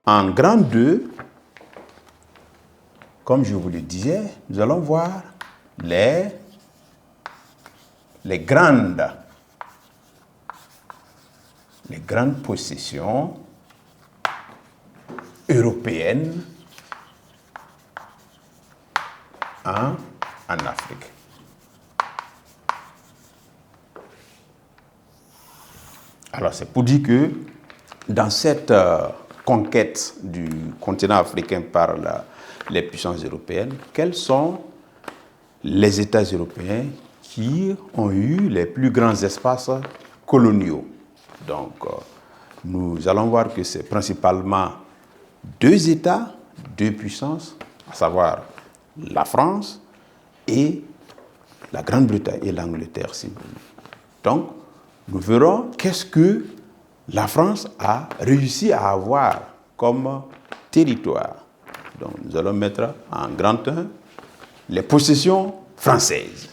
en grand 2, comme je vous le disais, nous allons voir les grandes possessions européennes en Afrique. Alors, c'est pour dire que dans cette conquête du continent africain par les puissances européennes, quels sont les États européens qui ont eu les plus grands espaces coloniaux? Donc, nous allons voir que c'est principalement 2 États, 2 puissances, à savoir la France et la Grande-Bretagne et l'Angleterre, si vous voulez. Donc, nous verrons qu'est-ce que la France a réussi à avoir comme territoire. Donc, nous allons mettre en grand 1 les possessions françaises.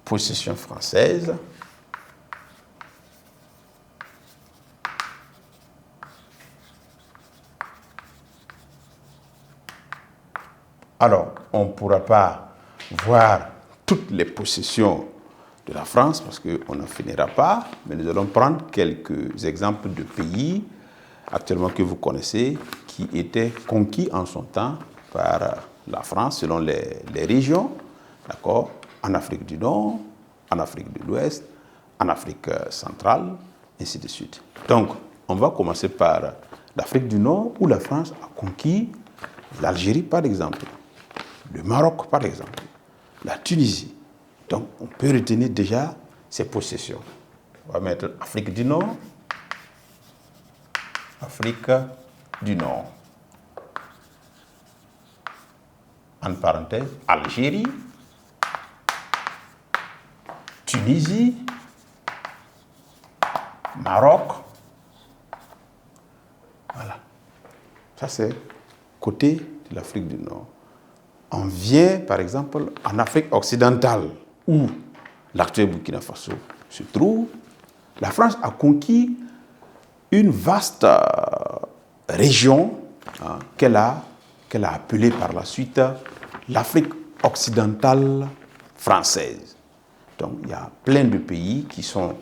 Possession française. Alors, on ne pourra pas voir toutes les possessions de la France parce qu'on n'en finira pas, mais nous allons prendre quelques exemples de pays actuellement que vous connaissez qui étaient conquis en son temps par la France selon les régions, d'accord, en Afrique du Nord, en Afrique de l'Ouest, en Afrique centrale, ainsi de suite. Donc, on va commencer par l'Afrique du Nord où la France a conquis l'Algérie, par exemple, le Maroc, par exemple, la Tunisie. Donc, on peut retenir déjà ces possessions. On va mettre Afrique du Nord, Afrique du Nord. En parenthèse, Algérie, Tunisie, Maroc. Voilà. Ça, c'est côté de l'Afrique du Nord. On vient, par exemple, en Afrique occidentale, où l'actuel Burkina Faso se trouve. La France a conquis une vaste région qu'elle a appelée par la suite l'Afrique occidentale française. Donc, il y a plein de pays qui sont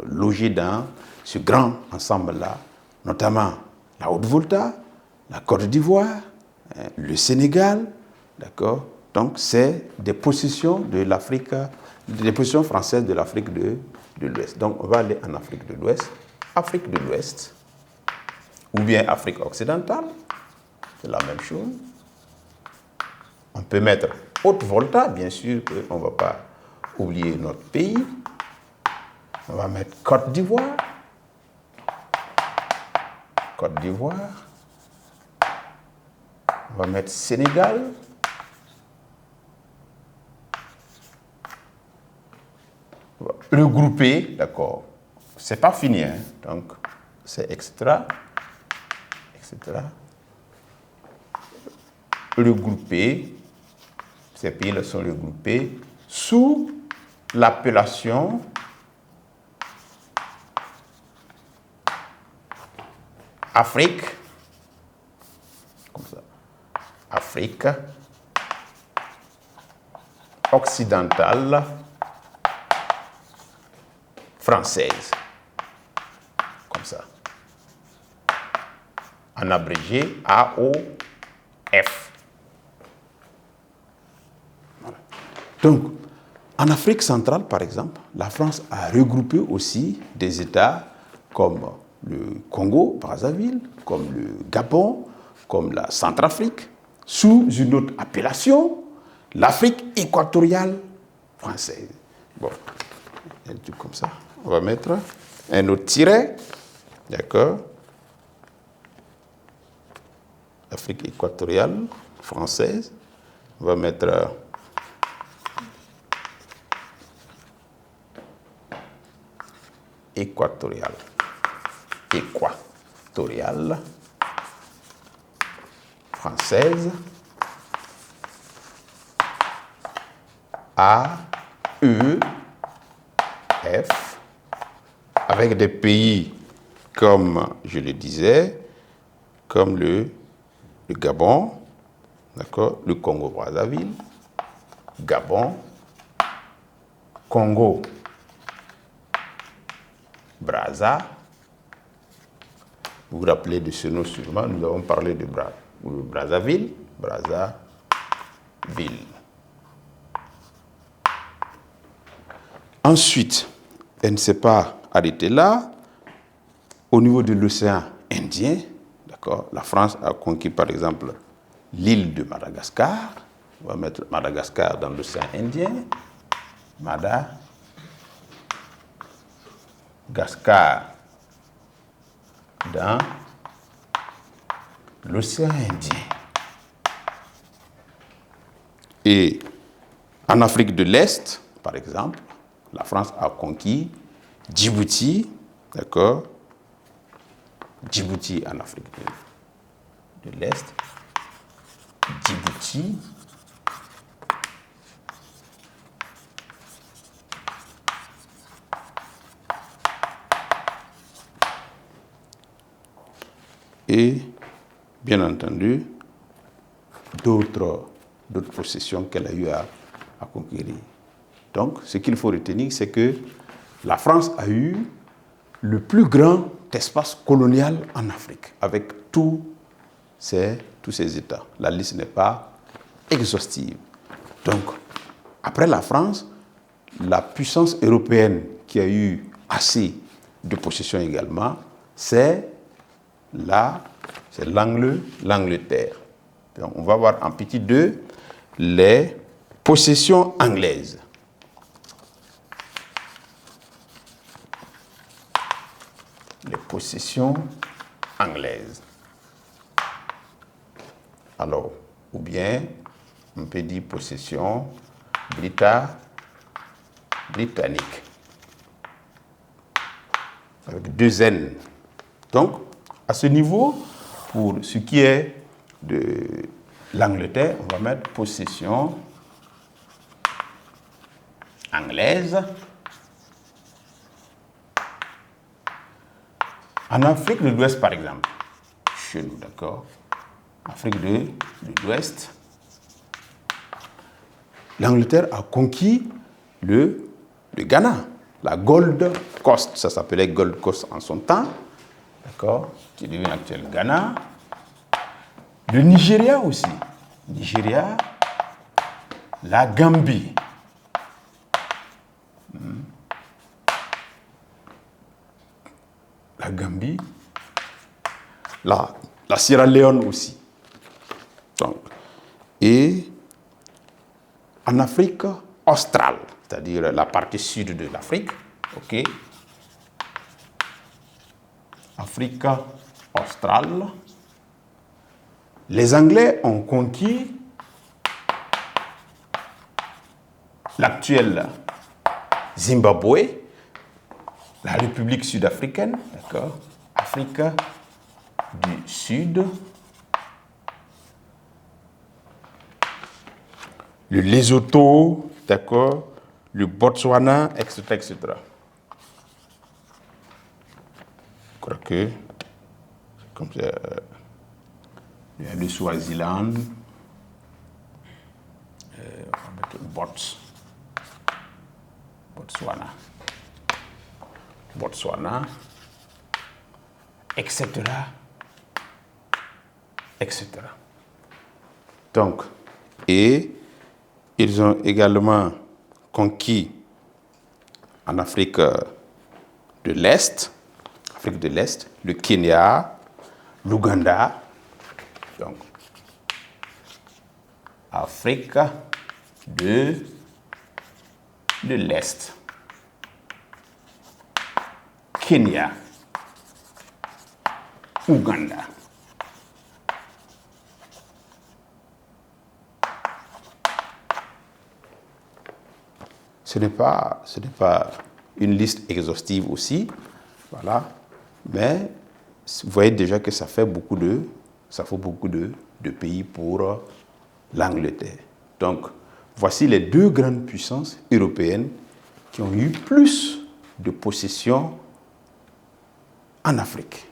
logés dans ce grand ensemble-là, notamment la Haute-Volta, la Côte d'Ivoire, le Sénégal, d'accord? Donc, c'est des possessions de l'Afrique, des possessions françaises de l'Afrique de l'Ouest. Donc, on va aller en Afrique de l'Ouest, Afrique de l'Ouest, ou bien Afrique occidentale, c'est la même chose. On peut mettre Haute-Volta, bien sûr, on ne va pas oublier notre pays. On va mettre Côte d'Ivoire. Côte d'Ivoire. On va mettre Sénégal. Regrouper, d'accord. C'est pas fini, hein? Donc c'est extra, etc. Regrouper, ces pays-là sont regroupés sous l'appellation Afrique, comme ça, Afrique occidentale française, comme ça, en abrégé AOF. Voilà. Donc, en Afrique centrale, par exemple, la France a regroupé aussi des États comme le Congo-Brazzaville, comme le Gabon, comme la Centrafrique, sous une autre appellation, l'Afrique équatoriale française. Bon, un truc comme ça. On va mettre un autre tiret, d'accord? Afrique équatoriale française. On va mettre équatoriale. équatoriale française, A, E, F, avec des pays comme je le disais, comme le Gabon, d'accord, le Congo-Brazzaville, Gabon, Congo, Brazza. Vous vous rappelez de ce nom sûrement, nous avons parlé de Brazzaville, Brazzaville. Ensuite, elle ne s'est pas arrêtée là. Au niveau de l'océan Indien, d'accord, la France a conquis par exemple l'île de Madagascar. On va mettre Madagascar dans l'océan Indien. Madagascar dans l'océan Indien. Et en Afrique de l'Est, par exemple, la France a conquis Djibouti, d'accord? Djibouti en Afrique de l'Est. Djibouti. Et, bien entendu, d'autres possessions qu'elle a eu à conquérir. Donc, ce qu'il faut retenir, c'est que la France a eu le plus grand espace colonial en Afrique, avec tous ces États. La liste n'est pas exhaustive. Donc, après la France, la puissance européenne qui a eu assez de possessions également, c'est l'Angleterre. Donc, on va voir en petit 2 les possessions anglaises. Les possessions anglaises. Alors, ou bien, on peut dire possession britannique. Avec 2 N. Donc, à ce niveau, pour ce qui est de l'Angleterre, on va mettre possession anglaise. En Afrique de l'Ouest, par exemple, chez nous, d'accord, Afrique de l'Ouest, l'Angleterre a conquis le Ghana, la Gold Coast, ça s'appelait Gold Coast en son temps, d'accord, qui devient l'actuel Ghana. Le Nigeria aussi, Nigeria, la Gambie. La Gambie, la Sierra Leone aussi. Donc, et en Afrique australe, c'est-à-dire la partie sud de l'Afrique, ok, Afrique australe, les Anglais ont conquis l'actuel Zimbabwe, la République sud-africaine, d'accord, Afrique du Sud, le Lesotho, d'accord, le Botswana, etc., etc. Je crois que, comme ça, il y a le Swaziland, Botswana, etc., etc. Donc, et ils ont également conquis en Afrique de l'Est, le Kenya, l'Ouganda, donc Afrique de l'Est, Kenya, Ouganda. Ce n'est pas une liste exhaustive aussi, voilà, mais vous voyez déjà que ça fait beaucoup de pays pour l'Angleterre. Donc, voici les deux grandes puissances européennes qui ont eu plus de possessions en Afrique.